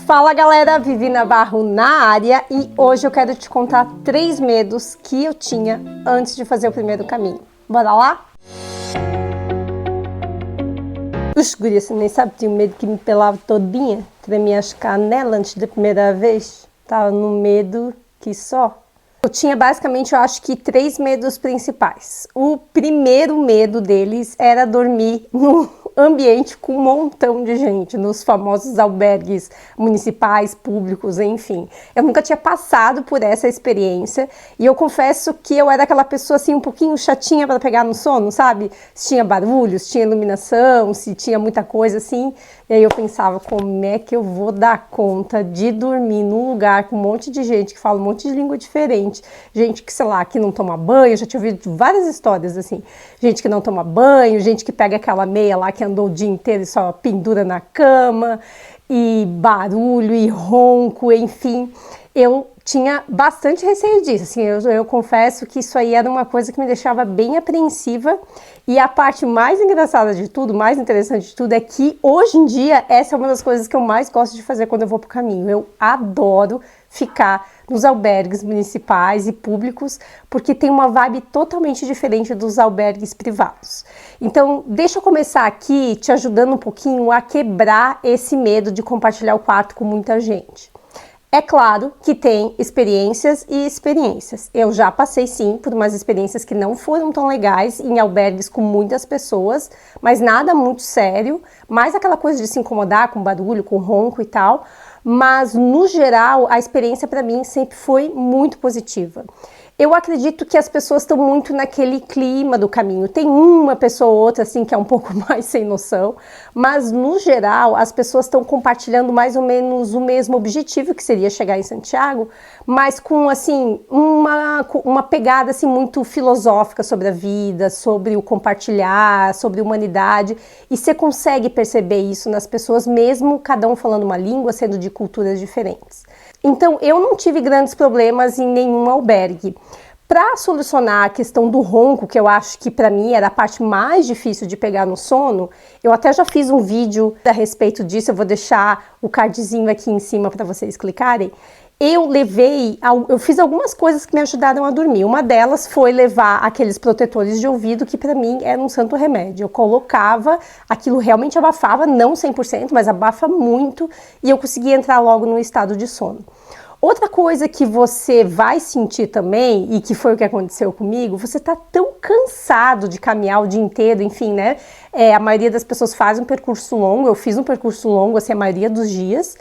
Fala galera, Vivi Navarro na área e hoje eu quero te contar 3 medos que eu tinha antes de fazer o primeiro caminho. Bora lá? Oxe, guria, você nem sabe, tinha um medo que me pelava todinha, tremia as canelas antes da primeira vez, tava no medo que só. Eu tinha basicamente, eu acho que 3 medos principais. O primeiro medo deles era dormir num ambiente com um montão de gente, nos famosos albergues municipais, públicos, enfim. Eu nunca tinha passado por essa experiência e eu confesso que eu era aquela pessoa assim um pouquinho chatinha para pegar no sono, sabe? Se tinha barulho, se tinha iluminação, se tinha muita coisa assim. E aí eu pensava, como é que eu vou dar conta de dormir num lugar com um monte de gente que fala um monte de língua diferente, gente que, sei lá, que não toma banho, já tinha ouvido várias histórias assim, gente que não toma banho, gente que pega aquela meia lá que andou o dia inteiro e só pendura na cama, e barulho, e ronco, enfim, eu tinha bastante receio disso, assim, eu confesso que isso aí era uma coisa que me deixava bem apreensiva, e a parte mais engraçada de tudo, mais interessante de tudo, é que hoje em dia essa é uma das coisas que eu mais gosto de fazer quando eu vou pro caminho. Eu adoro ficar nos albergues municipais e públicos, porque tem uma vibe totalmente diferente dos albergues privados. Então, deixa eu começar aqui te ajudando um pouquinho a quebrar esse medo de compartilhar o quarto com muita gente. É claro que tem experiências e experiências. Eu já passei sim por umas experiências que não foram tão legais em albergues com muitas pessoas, mas nada muito sério, mais aquela coisa de se incomodar com barulho, com ronco e tal, mas no geral a experiência para mim sempre foi muito positiva. Eu acredito que as pessoas estão muito naquele clima do caminho. Tem uma pessoa ou outra assim que é um pouco mais sem noção, mas no geral as pessoas estão compartilhando mais ou menos o mesmo objetivo, que seria chegar em Santiago, mas com assim uma pegada assim muito filosófica sobre a vida, sobre o compartilhar, sobre a humanidade, e você consegue perceber isso nas pessoas, mesmo cada um falando uma língua, sendo de culturas diferentes. Então, eu não tive grandes problemas em nenhum albergue. Para solucionar a questão do ronco, que eu acho que para mim era a parte mais difícil de pegar no sono, eu até já fiz um vídeo a respeito disso, eu vou deixar o cardzinho aqui em cima para vocês clicarem. Eu fiz algumas coisas que me ajudaram a dormir. Uma delas foi levar aqueles protetores de ouvido que para mim era um santo remédio. Eu colocava, aquilo realmente abafava, não 100%, mas abafa muito, e eu conseguia entrar logo no estado de sono. Outra coisa que você vai sentir também, e que foi o que aconteceu comigo, você tá tão cansado de caminhar o dia inteiro, enfim, né? A maioria das pessoas faz um percurso longo, eu fiz um percurso longo, assim, a maioria dos dias,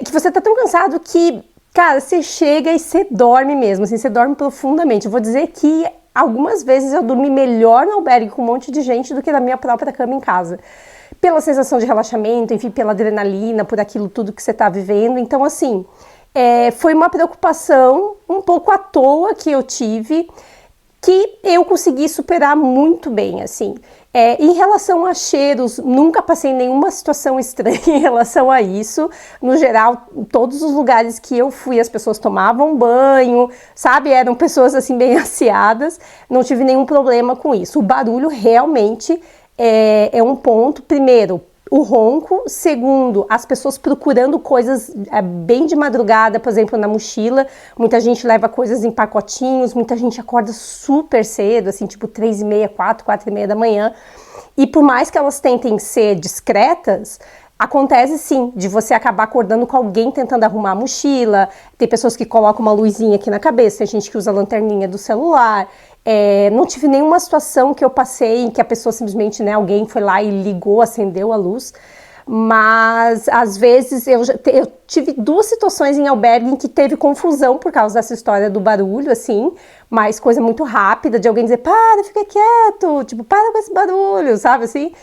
que você tá tão cansado que, cara, você chega e você dorme mesmo, assim, você dorme profundamente. Eu vou dizer que algumas vezes eu dormi melhor no albergue com um monte de gente do que na minha própria cama em casa. Pela sensação de relaxamento, enfim, pela adrenalina, por aquilo tudo que você tá vivendo. Então, assim, foi uma preocupação um pouco à toa que eu tive, que eu consegui superar muito bem, assim. Em relação a cheiros, nunca passei nenhuma situação estranha em relação a isso. No geral, todos os lugares que eu fui, as pessoas tomavam banho, sabe? Eram pessoas, assim, bem asseadas. Não tive nenhum problema com isso. O barulho realmente é um ponto. Primeiro, o ronco. Segundo, as pessoas procurando coisas bem de madrugada, por exemplo, na mochila. Muita gente leva coisas em pacotinhos, muita gente acorda super cedo, assim, tipo 3h30, 4h30 da manhã. E por mais que elas tentem ser discretas, acontece sim, de você acabar acordando com alguém tentando arrumar a mochila. Tem pessoas que colocam uma luzinha aqui na cabeça, tem gente que usa a lanterninha do celular. Não tive nenhuma situação que eu passei em que a pessoa simplesmente, né, alguém foi lá e ligou, acendeu a luz, mas às vezes eu tive 2 situações em albergue em que teve confusão por causa dessa história do barulho, assim, mas coisa muito rápida, de alguém dizer, para, fica quieto, tipo, para com esse barulho, sabe, assim,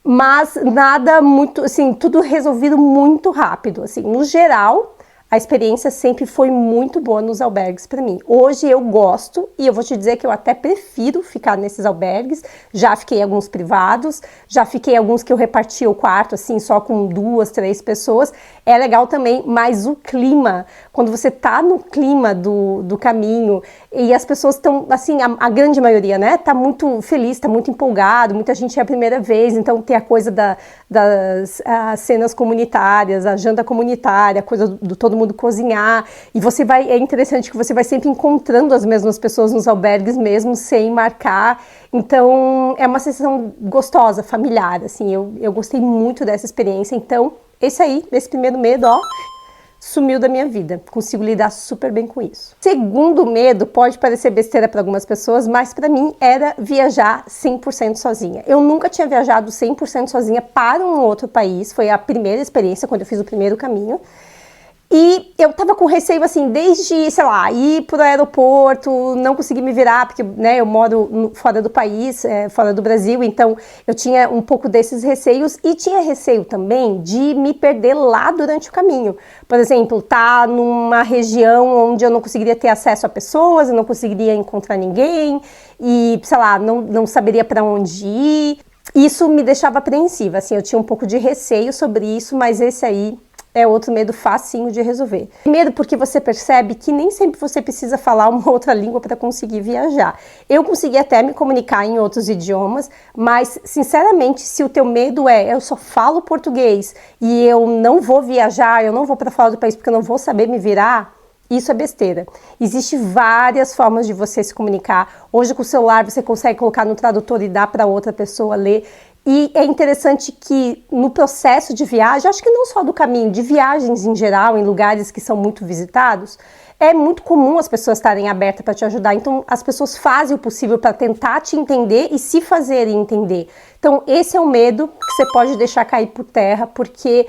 mas nada muito, assim, tudo resolvido muito rápido, assim, no geral. a experiência sempre foi muito boa nos albergues para mim. Hoje eu gosto e eu vou te dizer que eu até prefiro ficar nesses albergues. Já fiquei em alguns privados, já fiquei em alguns que eu repartia o quarto assim só com 2, 3 pessoas. É legal também, mas o clima, quando você tá no clima do caminho e as pessoas estão, assim, a grande maioria, né, tá muito feliz, tá muito empolgado, muita gente é a primeira vez, então tem a coisa das cenas comunitárias, a janta comunitária, a coisa do todo mundo cozinhar, e é interessante que você vai sempre encontrando as mesmas pessoas nos albergues mesmo, sem marcar, então é uma sensação gostosa, familiar, assim, eu gostei muito dessa experiência, então esse primeiro medo, ó, sumiu da minha vida, consigo lidar super bem com isso. Segundo medo, pode parecer besteira para algumas pessoas, mas para mim era viajar 100% sozinha. Eu nunca tinha viajado 100% sozinha para um outro país, foi a primeira experiência quando eu fiz o primeiro caminho. E eu tava com receio, assim, desde, sei lá, ir pro aeroporto, não consegui me virar, porque, né, eu moro fora do país, fora do Brasil, então eu tinha um pouco desses receios e tinha receio também de me perder lá durante o caminho. Por exemplo, tá numa região onde eu não conseguiria ter acesso a pessoas, eu não conseguiria encontrar ninguém e, sei lá, não saberia para onde ir. Isso me deixava apreensiva, assim, eu tinha um pouco de receio sobre isso, mas esse aí é outro medo facinho de resolver. Medo porque você percebe que nem sempre você precisa falar uma outra língua para conseguir viajar. Eu consegui até me comunicar em outros idiomas, mas, sinceramente, se o teu medo eu só falo português e eu não vou viajar, eu não vou para fora do país porque eu não vou saber me virar, isso é besteira. Existem várias formas de você se comunicar. Hoje, com o celular, você consegue colocar no tradutor e dar para outra pessoa ler. E é interessante que no processo de viagem, acho que não só do caminho, de viagens em geral, em lugares que são muito visitados, é muito comum as pessoas estarem abertas para te ajudar. Então, as pessoas fazem o possível para tentar te entender e se fazerem entender. Então, esse é um medo que você pode deixar cair por terra, porque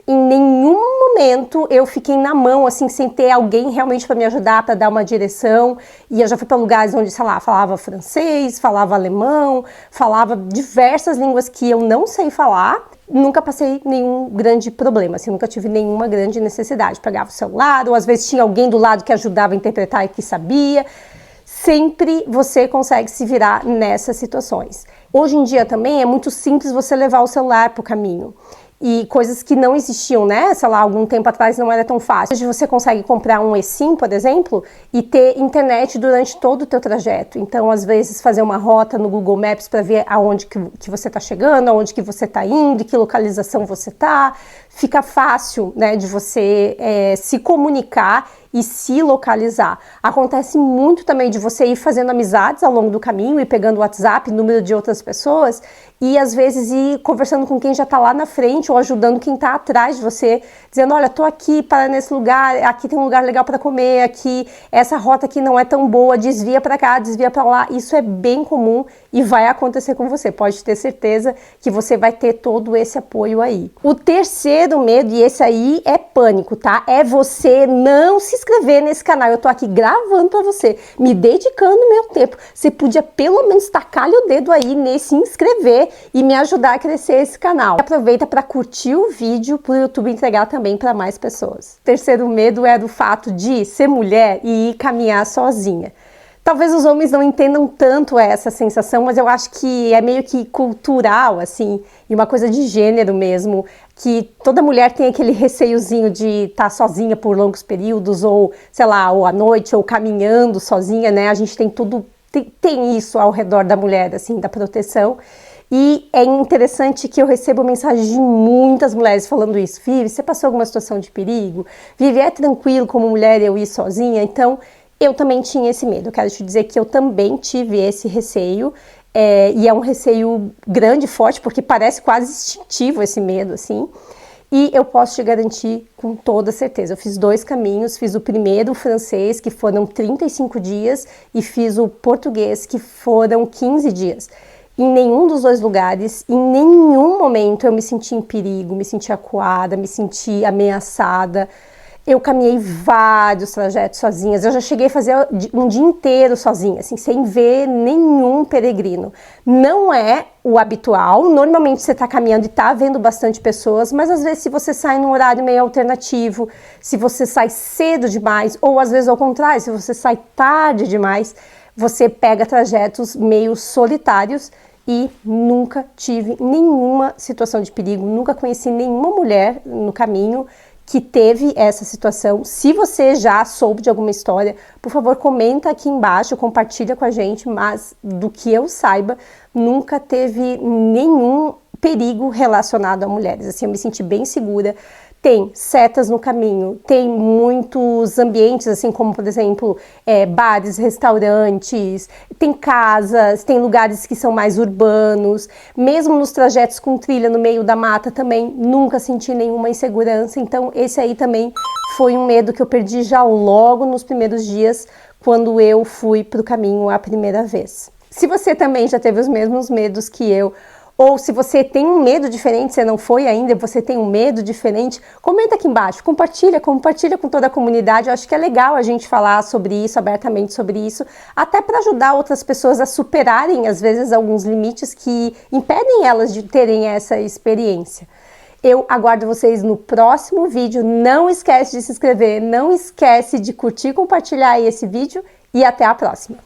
em nenhum momento eu fiquei na mão, assim, sem ter alguém realmente para me ajudar, para dar uma direção. E eu já fui para lugares onde, sei lá, falava francês, falava alemão, falava diversas línguas que eu não sei falar. Nunca passei nenhum grande problema, assim, nunca tive nenhuma grande necessidade. Pegava o celular, ou às vezes tinha alguém do lado que ajudava a interpretar e que sabia. Sempre você consegue se virar nessas situações. Hoje em dia também é muito simples você levar o celular para o caminho. E coisas que não existiam, né? Sei lá, algum tempo atrás não era tão fácil. Hoje você consegue comprar um eSIM, por exemplo, e ter internet durante todo o teu trajeto. Então, às vezes, fazer uma rota no Google Maps para ver aonde que você está chegando, aonde que você está indo, que localização você está. Fica fácil, né, de você se comunicar e se localizar. Acontece muito também de você ir fazendo amizades ao longo do caminho e pegando o WhatsApp, número de outras pessoas e às vezes ir conversando com quem já está lá na frente ou ajudando quem está atrás de você, dizendo, olha, tô aqui, para nesse lugar, aqui tem um lugar legal para comer, aqui, essa rota aqui não é tão boa, desvia para cá, desvia para lá. Isso é bem comum e vai acontecer com você. Pode ter certeza que você vai ter todo esse apoio aí. O terceiro medo, e esse aí é pânico, tá? É você não se inscrever nesse canal. Eu tô aqui gravando pra você, me dedicando meu tempo. Você podia pelo menos tacar-lhe o dedo aí nesse inscrever e me ajudar a crescer esse canal. Aproveita para curtir o vídeo pro YouTube entregar também para mais pessoas. O terceiro medo é do fato de ser mulher e ir caminhar sozinha. Talvez os homens não entendam tanto essa sensação, mas eu acho que é meio que cultural, assim, e uma coisa de gênero mesmo, que toda mulher tem aquele receiozinho de estar sozinha por longos períodos, ou, sei lá, ou à noite, ou caminhando sozinha, né? A gente tem tudo, tem isso ao redor da mulher, assim, da proteção. E é interessante que eu recebo mensagens de muitas mulheres falando isso. Vivi, você passou alguma situação de perigo? Vivi, é tranquilo como mulher eu ir sozinha? Então, eu também tinha esse medo. Eu quero te dizer que eu também tive esse receio. E é um receio grande, forte, porque parece quase instintivo esse medo, assim. E eu posso te garantir com toda certeza. Eu fiz 2 caminhos, fiz o primeiro, o francês, que foram 35 dias, e fiz o português, que foram 15 dias. Em nenhum dos 2 lugares, em nenhum momento eu me senti em perigo, me senti acuada, me senti ameaçada. Eu caminhei vários trajetos sozinhas, eu já cheguei a fazer um dia inteiro sozinha, assim, sem ver nenhum peregrino. Não é o habitual, normalmente você tá caminhando e tá vendo bastante pessoas, mas às vezes se você sai num horário meio alternativo, se você sai cedo demais, ou às vezes ao contrário, se você sai tarde demais, você pega trajetos meio solitários. E nunca tive nenhuma situação de perigo, nunca conheci nenhuma mulher no caminho que teve essa situação. Se você já soube de alguma história, por favor, comenta aqui embaixo, compartilha com a gente, mas do que eu saiba, nunca teve nenhum perigo relacionado a mulheres. Assim, eu me senti bem segura. Tem setas no caminho, tem muitos ambientes, assim como, por exemplo, bares, restaurantes, tem casas, tem lugares que são mais urbanos. Mesmo nos trajetos com trilha no meio da mata também, nunca senti nenhuma insegurança. Então, esse aí também foi um medo que eu perdi já logo nos primeiros dias, quando eu fui para o caminho a primeira vez. Se você também já teve os mesmos medos que eu, ou se você tem um medo diferente, você não foi ainda, você tem um medo diferente, comenta aqui embaixo, compartilha com toda a comunidade. Eu acho que é legal a gente falar sobre isso, abertamente sobre isso, até para ajudar outras pessoas a superarem, às vezes, alguns limites que impedem elas de terem essa experiência. Eu aguardo vocês no próximo vídeo. Não esquece de se inscrever, não esquece de curtir e compartilhar esse vídeo e até a próxima.